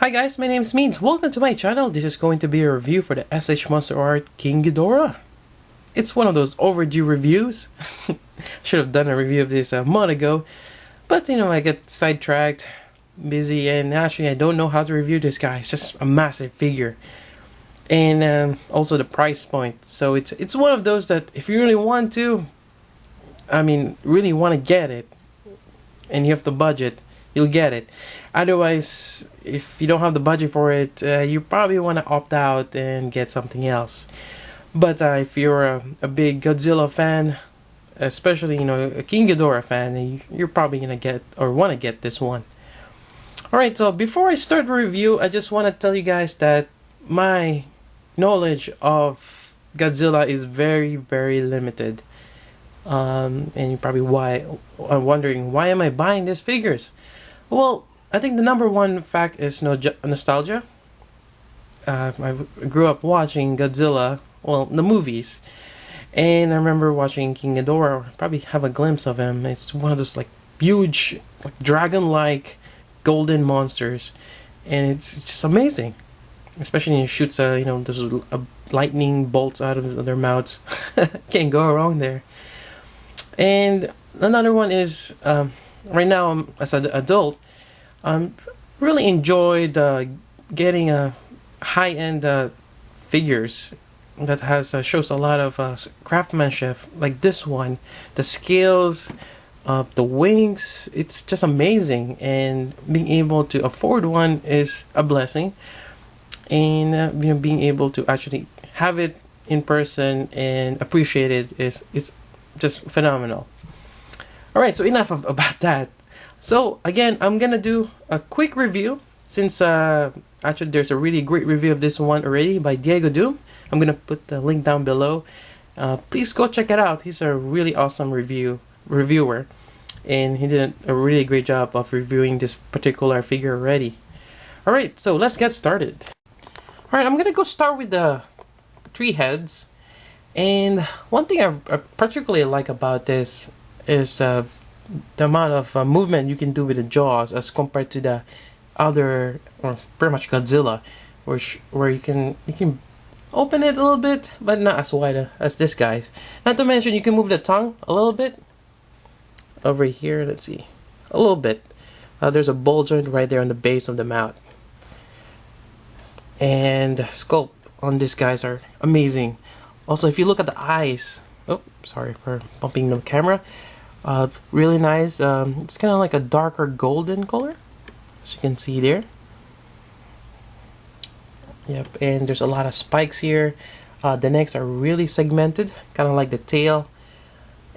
Hi guys, my name is Means. Welcome to my channel. This is going to be a review for the MonsterArts King Ghidorah. It's one of those overdue reviews. Should have done a review of this a month ago, but I get sidetracked, busy, and actually I don't know how to review this guy. It's just a massive figure, and also the price point. So it's one of those that if you really want to, really want to get it, and you have the budget, you'll get it. Otherwise, if you don't have the budget for it, you probably want to opt out and get something else. But if you're a big Godzilla fan, especially a King Ghidorah fan, you're probably gonna get or want to get this one. Alright, so before I start the review, I just want to tell you guys that my knowledge of Godzilla is very, very limited. And you're probably wondering, why am I buying these figures? Well, I think the number one fact is nostalgia. I grew up watching Godzilla, well, the movies, and I remember watching King Ghidorah. Probably have a glimpse of him. It's one of those huge, dragon-like golden monsters, and it's just amazing. Especially when he shoots, those lightning bolts out of their mouths. Can't go wrong there. And another one is right now, as an adult, really enjoyed getting high-end figures that shows a lot of craftsmanship, like this one. The scales, the wings, it's just amazing, and being able to afford one is a blessing. And being able to actually have it in person and appreciate it is just phenomenal. Alright, so enough about that. So again, I'm gonna do a quick review since actually there's a really great review of this one already by Diego Doom. I'm gonna put the link down below. Please go check it out. He's a really awesome reviewer, and he did a really great job of reviewing this particular figure already. Alright, so let's get started. Alright, I'm gonna go start with the three heads. And one thing I particularly like about this is the amount of movement you can do with the jaws as compared to the other, or pretty much Godzilla, where you can open it a little bit, but not as wide as this guy's. Not to mention you can move the tongue a little bit over here. Let's see, a little bit. There's a ball joint right there on the base of the mouth, and the sculpt on these guys are amazing. Also, if you look at the eyes, oh, sorry for bumping the camera. Really nice. It's kind of like a darker golden color, as you can see there. Yep, and there's a lot of spikes here. The necks are really segmented, kind of like the tail,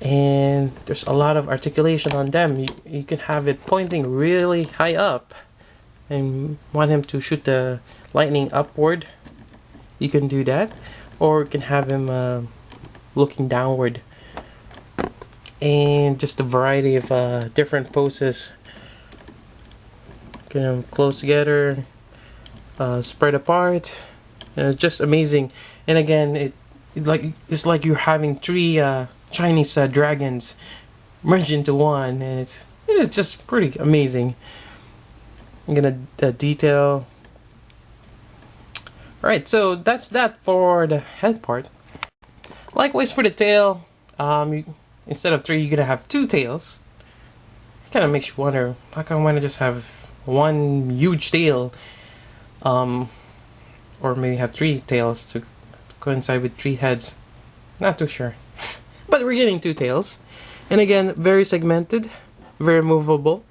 and there's a lot of articulation on them. You can have it pointing really high up, and want him to shoot the lightning upward. You can do that, or you can have him looking downward. And just a variety of different poses. Get them close together, spread apart, and it's just amazing. And again, it's like you're having three Chinese dragons merged into one, and it's just pretty amazing. I'm gonna detail. Alright, so that's that for the head part. Likewise for the tail, instead of three, you're gonna have two tails. It kind of makes you wonder, how come I want to just have one huge tail, or maybe have three tails to coincide with three heads? Not too sure. But we're getting two tails, and again, very segmented, very movable.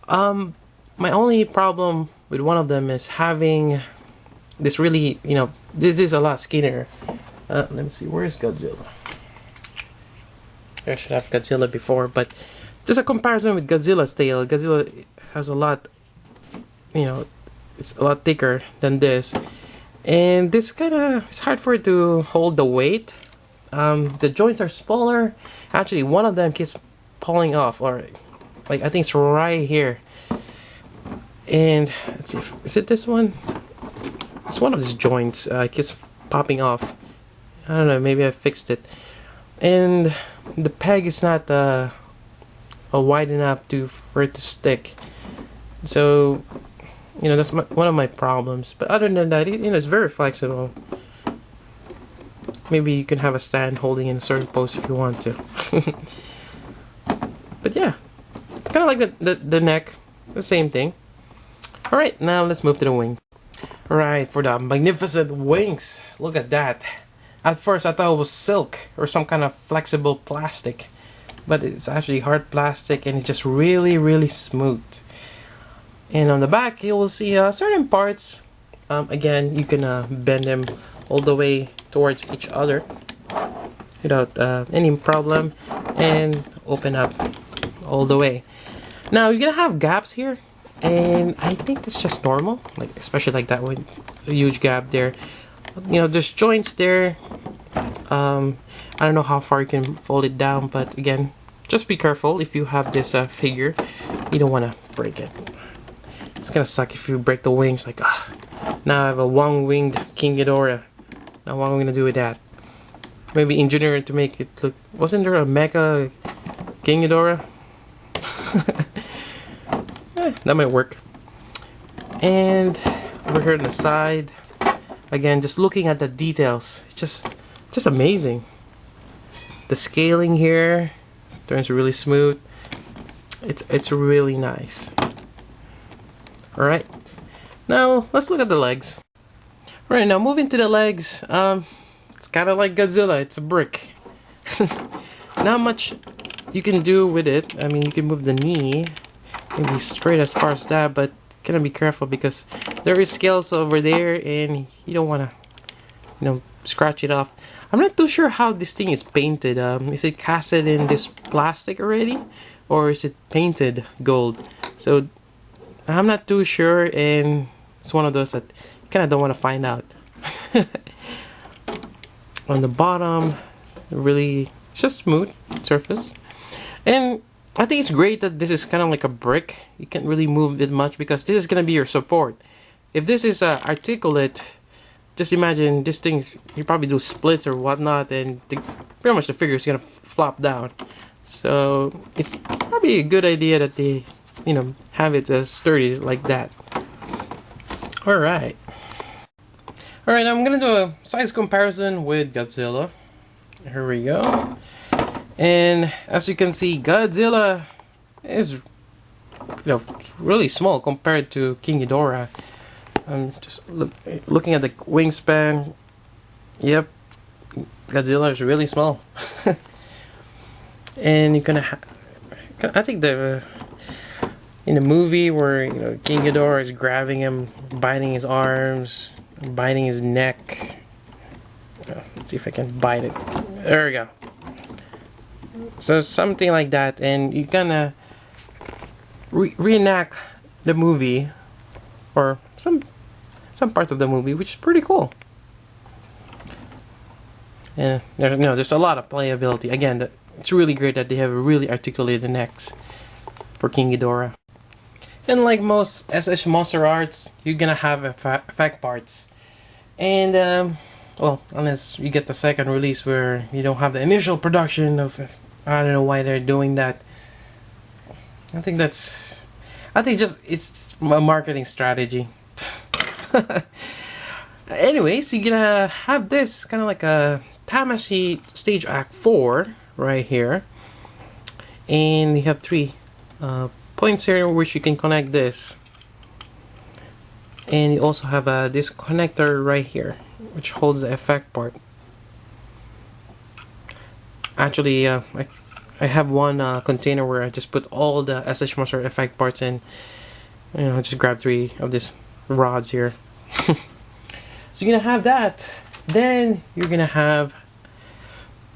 My only problem with one of them is having this really, this is a lot skinnier. Let me see, where's Godzilla? I should have Godzilla before, but just a comparison with Godzilla's tail. Godzilla has a lot, it's a lot thicker than this, and this it's hard for it to hold the weight. The joints are smaller. Actually, one of them keeps pulling off, or I think it's right here. And let's see, is it this one? It's one of these joints. Keeps popping off. I don't know, maybe I fixed it. And the peg is not wide enough for it to stick. So You know, that's one of my problems. But other than that, you know, it's very flexible. Maybe you can have a stand holding in a certain pose if you want to. But yeah, it's kind of like the neck, the same thing. Alright, now let's move to the wing. Alright, for the magnificent wings. Look at that. At first I thought it was silk or some kind of flexible plastic. But it's actually hard plastic and it's just really, really smooth. And on the back you will see certain parts. Again, you can bend them all the way towards each other without any problem and open up all the way. Now you're gonna have gaps here, and I think it's just normal, like especially like that one, a huge gap there. You know, there's joints there. I don't know how far you can fold it down, but again, just be careful if you have this figure. You don't want to break it. It's gonna suck if you break the wings. Like, now I have a one-winged King Ghidorah. Now what am I gonna do with that? Maybe engineer it to make it look. Wasn't there a mecha King Ghidorah? That might work. And over here on the side, again, just looking at the details, it's just amazing. The scaling here turns really smooth. It's really nice. All right, now let's look at the legs. Right, now moving to the legs, it's kind of like Godzilla, it's a brick. Not much you can do with it. I mean, you can move the knee, maybe straight as far as that, but gotta be careful because there is scales over there and you don't want to, you know, scratch it off. I'm not too sure how this thing is painted. Is it casted in this plastic already, or is it painted gold? So I'm not too sure, and it's one of those that kind of don't want to find out. On the bottom, really, it's just smooth surface, and I think it's great that this is kind of like a brick. You can't really move it much because this is gonna be your support. If this is articulate, just imagine this thing. You probably do splits or whatnot, and pretty much the figure is gonna flop down. So it's probably a good idea that they, you know, have it sturdy like that. All right. Alright, I'm gonna do a size comparison with Godzilla. Here we go. And as you can see, Godzilla is, you know, really small compared to King Ghidorah. I'm just looking at the wingspan. Yep, Godzilla is really small. And you're gonna I think in the movie where, you know, King Ghidorah is grabbing him, biting his arms, biting his neck. Let's see if I can bite it. There we go. So something like that, and you kind of reenact the movie, or some parts of the movie, which is pretty cool. And there's a lot of playability. Again, it's really great that they have really articulated necks for King Ghidorah. And like most MonsterArts, you're gonna have effect parts, and well, unless you get the second release where you don't have the initial production of, I don't know why they're doing that. I think it's a marketing strategy. Anyways, you're gonna have this kind of like a Tamashii Stage Act 4 right here, and you have 3 points here which you can connect this, and you also have this connector right here which holds the effect part. Actually, I have one container where I just put all the SH Monster effect parts in. You know, I just grab 3 of these rods here. So you're gonna have that. Then you're gonna have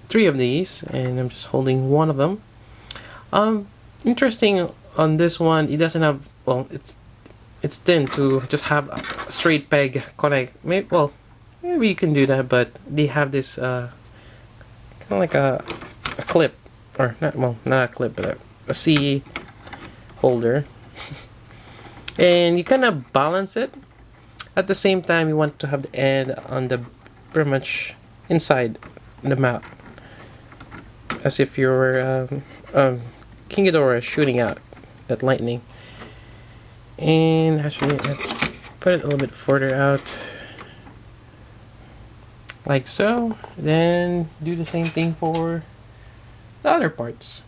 3 of these, and I'm just holding one of them. Interesting on this one, it doesn't have, well, it's thin to just have a straight peg connect. Maybe you can do that, but they have this kind of like a clip, or not a clip, but a C holder. And you kind of balance it. At the same time, you want to have the end on the pretty much inside the mouth, as if you're King Ghidorah shooting out that lightning. And actually, let's put it a little bit further out, like so. Then do the same thing for the other parts.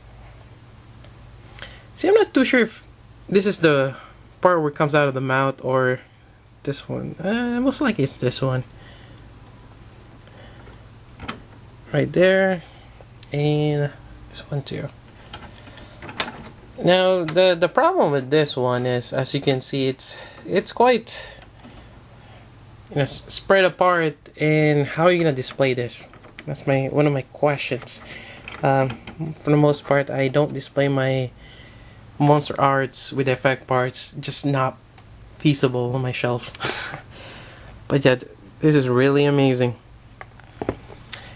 See, I'm not too sure if this is the part where it comes out of the mouth or this one. Most likely it's this one. Right there. And this one too. Now the problem with this one is, as you can see, it's quite, you know, spread apart. And how are you gonna display this? That's one of my questions. For the most part, I don't display my MonsterArts with effect parts, just not feasible on my shelf. But yeah, this is really amazing.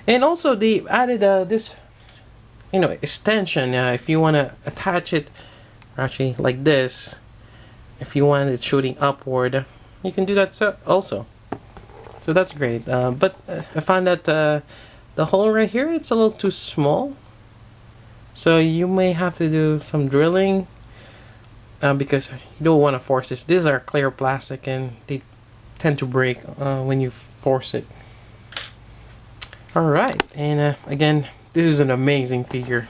And also they added this, you know, extension. If you want to attach it, actually like this, if you want it shooting upward, you can do that also. So that's great. But I found that the hole right here, it's a little too small. So you may have to do some drilling because you don't want to force this. These are clear plastic and they tend to break when you force it. Alright, and again, this is an amazing figure.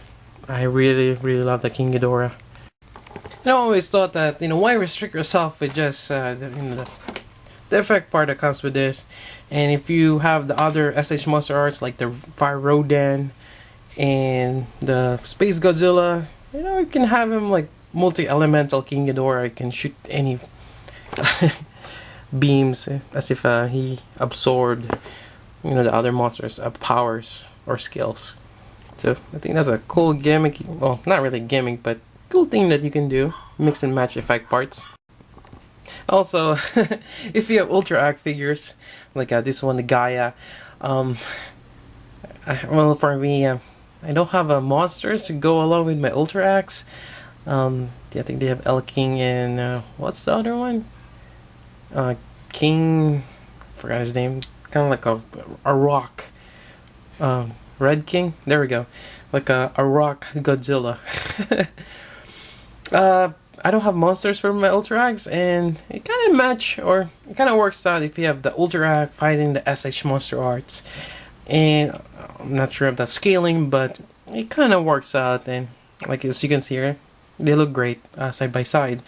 I really love the King Ghidorah. And I always thought that, you know, why restrict yourself with just the effect part that comes with this. And if you have the other SH MonsterArts like the Fire Rodan and the Space Godzilla, you know, you can have him like multi-elemental King Ghidorah. You can shoot any beams as if he absorbed, you know, the other monsters' powers or skills. So I think that's a cool gimmick. Well, not really gimmick, but cool thing that you can do. Mix and match effect parts. Also, if you have Ultra Act figures like this one, the Gaia. Well, for me, I don't have monsters to go along with my Ultra Acts. I think they have El King and what's the other one? King, forgot his name. Kind of like a rock. Red King. There we go. Like a rock Godzilla. I don't have monsters for my Ultra Acts, and it kind of match, or it kind of works out if you have the Ultra Act fighting the SH MonsterArts. And I'm not sure of that scaling, but it kind of works out. And like as you can see here, they look great side by side.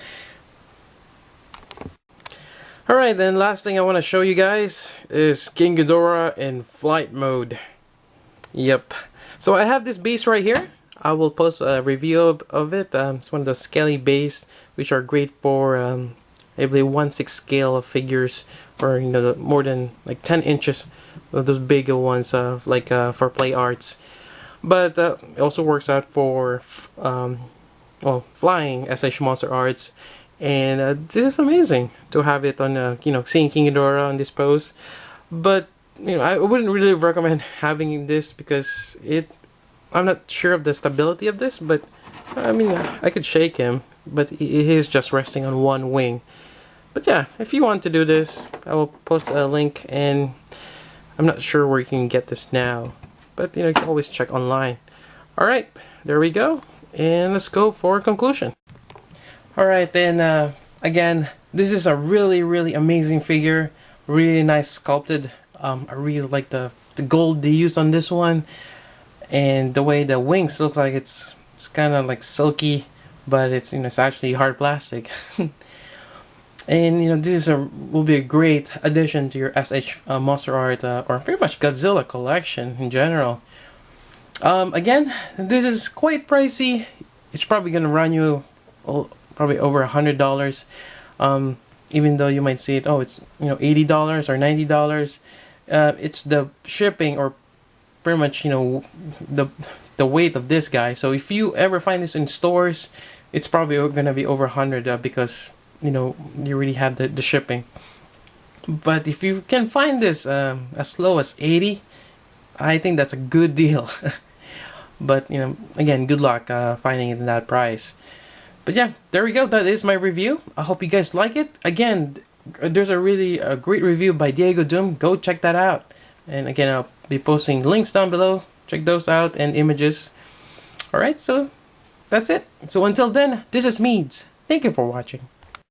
Alright, then last thing I want to show you guys is King Ghidorah in flight mode. Yep. So I have this base right here. I will post a review of it. It's one of those scaly base, which are great for I believe 1/6 scale of figures, or you know, more than like 10 inches. Those bigger ones, like for play arts. But it also works out for well, flying SH MonsterArts. And this is amazing to have it on, you know, seeing King Ghidorah on this pose. But you know, I wouldn't really recommend having this because I'm not sure of the stability of this. But I mean, I could shake him, but he is just resting on one wing. But yeah, if you want to do this, I will post a link, and I'm not sure where you can get this now, but you know, you can always check online. Alright, there we go, and let's go for a conclusion. Alright, then again, this is a really amazing figure, really nice sculpted. I really like the gold they used on this one, and the way the wings look like it's kind of like silky, but it's, you know, it's actually hard plastic. And you know, this will be a great addition to your SH MonsterArt or pretty much Godzilla collection in general. Again, this is quite pricey. It's probably gonna run you probably over $100. Even though you might see it, oh, it's, you know, $80 or $90. It's the shipping, or pretty much, you know, the weight of this guy. So if you ever find this in stores, it's probably gonna be over 100 because, you know, you really have the shipping. But if you can find this as low as 80, I think that's a good deal. But you know, again, good luck finding it in that price. But yeah, there we go. That is my review. I hope you guys like it. Again, there's a really great review by Diego Doom. Go check that out. And again, I'll be posting links down below. Check those out, and images. Alright, so that's it. So until then, this is Meads. Thank you for watching.